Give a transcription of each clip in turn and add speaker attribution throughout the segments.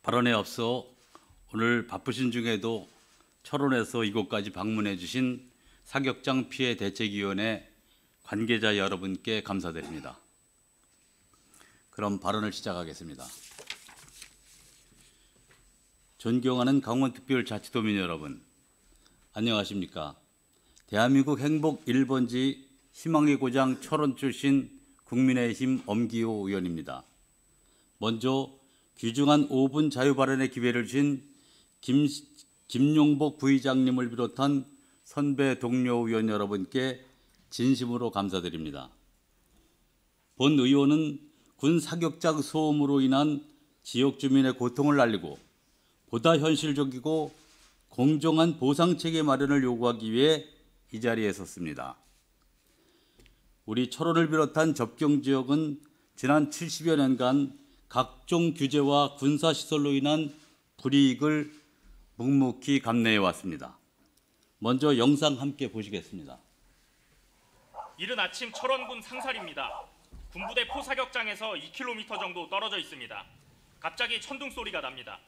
Speaker 1: 발언에 앞서 오늘 바쁘신 중에도 철원에서 이곳까지 방문해 주신 사격장 피해 대책위원회 관계자 여러분께 감사드립니다. 그럼 발언을 시작하겠습니다. 존경하는 강원특별자치도민 여러분, 안녕하십니까? 대한민국 행복 1번지 희망의 고장 철원 출신 국민의힘 엄기호 의원입니다. 먼저 귀중한 5분 자유 발언의 기회를 주신 김용복 부의장님을 비롯한 선배 동료 의원 여러분께 진심으로 감사드립니다. 본 의원은 군 사격장 소음으로 인한 지역 주민의 고통을 알리고 보다 현실적이고 공정한 보상체계 마련을 요구하기 위해 이 자리에 섰습니다. 우리 철원을 비롯한 접경 지역은 지난 70여 년간 각종 규제와 군사시설로 인한 불이익을 묵묵히 감내해 왔습니다. 먼저 영상 함께 보시겠습니다.
Speaker 2: 이른 아침 철원군 상살입니다. 군부대 포사격장에서 2km 정도 떨어져 있습니다. 갑자기 천둥 소리가 납니다.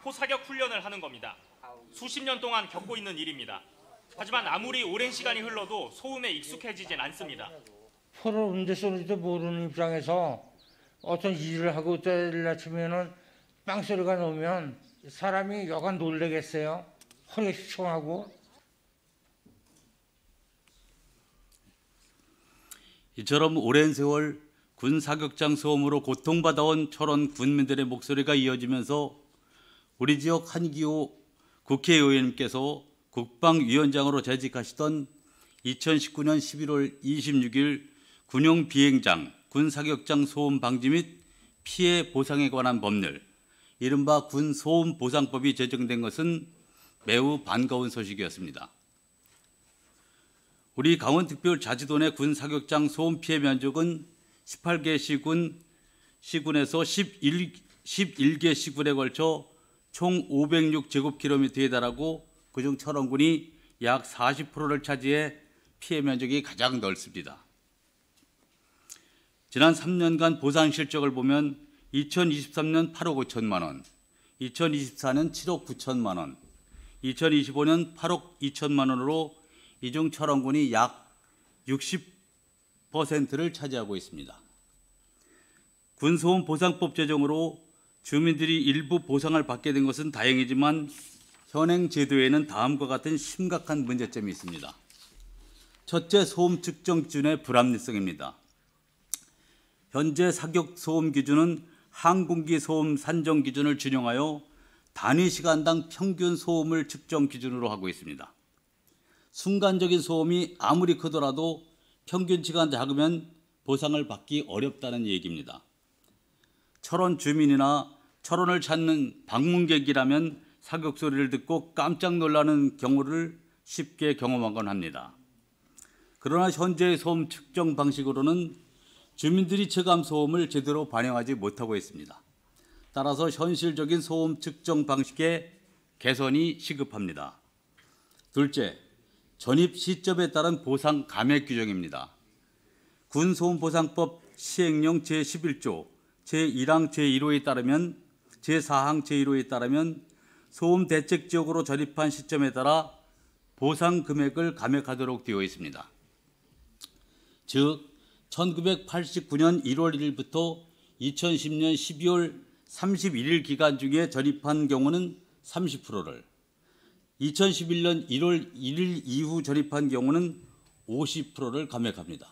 Speaker 2: 포사격 훈련을 하는 겁니다. 수십 년 동안 겪고 있는 일입니다. 하지만 아무리 오랜 시간이 흘러도 소음에 익숙해지진 않습니다.
Speaker 3: 포를 운대 소리도 모르는 입장에서 어떤 일을 하고 때리려 치면은 빵소리가 나오면 사람이 여간 놀라겠어요. 허리가 휘청하고.
Speaker 1: 이처럼 오랜 세월 군 사격장 소음으로 고통받아온 철원 군민들의 목소리가 이어지면서 우리 지역 한기호 국회의원님께서 국방위원장으로 재직하시던 2019년 11월 26일 군용 비행장, 군 사격장 소음 방지 및 피해 보상에 관한 법률, 이른바 군 소음 보상법이 제정된 것은 매우 반가운 소식이었습니다. 우리 강원특별자치도 내 군 사격장 소음 피해 면적은 18개 시군에서 11개 시군에 걸쳐 총 506제곱킬로미터에 달하고 그중 철원군이 약 40%를 차지해 피해 면적이 가장 넓습니다. 지난 3년간 보상 실적을 보면 2023년 8억 5천만 원, 2024년 7억 9천만 원, 2025년 8억 2천만 원으로 이중 철원군이 약 60%를 차지하고 있습니다. 군소음 보상법 제정으로 주민들이 일부 보상을 받게 된 것은 다행이지만 현행 제도에는 다음과 같은 심각한 문제점이 있습니다. 첫째, 소음 측정 기준의 불합리성입니다. 현재 사격 소음 기준은 항공기 소음 산정 기준을 준용하여 단위 시간당 평균 소음을 측정 기준으로 하고 있습니다. 순간적인 소음이 아무리 크더라도 평균치가 작으면 보상을 받기 어렵다는 얘기입니다. 철원 주민이나 철원을 찾는 방문객이라면 사격 소리를 듣고 깜짝 놀라는 경우를 쉽게 경험하곤 합니다. 그러나 현재의 소음 측정 방식으로는 주민들이 체감 소음을 제대로 반영하지 못하고 있습니다. 따라서 현실적인 소음 측정 방식의 개선이 시급합니다. 둘째, 전입 시점에 따른 보상 감액 규정입니다. 군소음보상법 시행령 제11조 제1항 제1호에 따르면 제4항 제1호에 따르면 소음 대책 지역으로 전입한 시점에 따라 보상 금액을 감액하도록 되어 있습니다. 즉 1989년 1월 1일부터 2010년 12월 31일 기간 중에 전입한 경우는 30%를, 2011년 1월 1일 이후 전입한 경우는 50%를 감액합니다.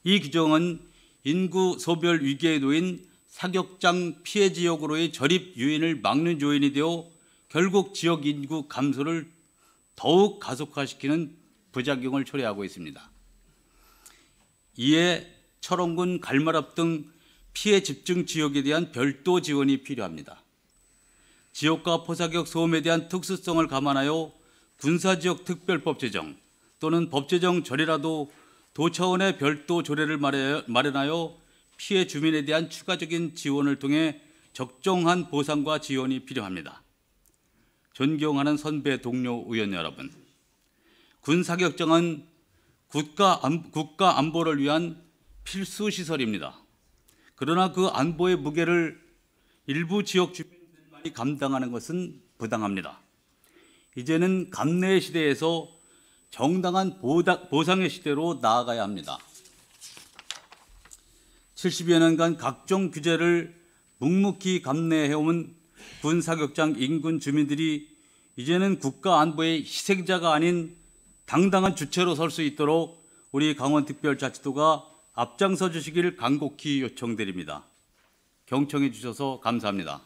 Speaker 1: 이 규정은 인구 소멸 위기에 놓인 사격장 피해 지역으로의 전입 유인을 막는 요인이 되어 결국 지역 인구 감소를 더욱 가속화시키는 부작용을 초래하고 있습니다. 이에 철원군 갈마랍 등 피해 집중 지역에 대한 별도 지원이 필요합니다. 지역과 포사격 소음에 대한 특수성을 감안하여 군사지역 특별법 제정 또는 법 제정 전이라도 도 차원의 별도 조례를 마련하여 피해 주민에 대한 추가적인 지원을 통해 적정한 보상과 지원이 필요합니다. 존경하는 선배 동료 의원 여러분, 군 사격장은 국가 안보를 위한 필수 시설입니다. 그러나 그 안보의 무게를 일부 지역 주민들만이 감당하는 것은 부당합니다. 이제는 감내의 시대에서 정당한 보상의 시대로 나아가야 합니다. 70여 년간 각종 규제를 묵묵히 감내해온 군 사격장 인근 주민들이 이제는 국가 안보의 희생자가 아닌 당당한 주체로 설 수 있도록 우리 강원특별자치도가 앞장서 주시길 간곡히 요청드립니다. 경청해 주셔서 감사합니다.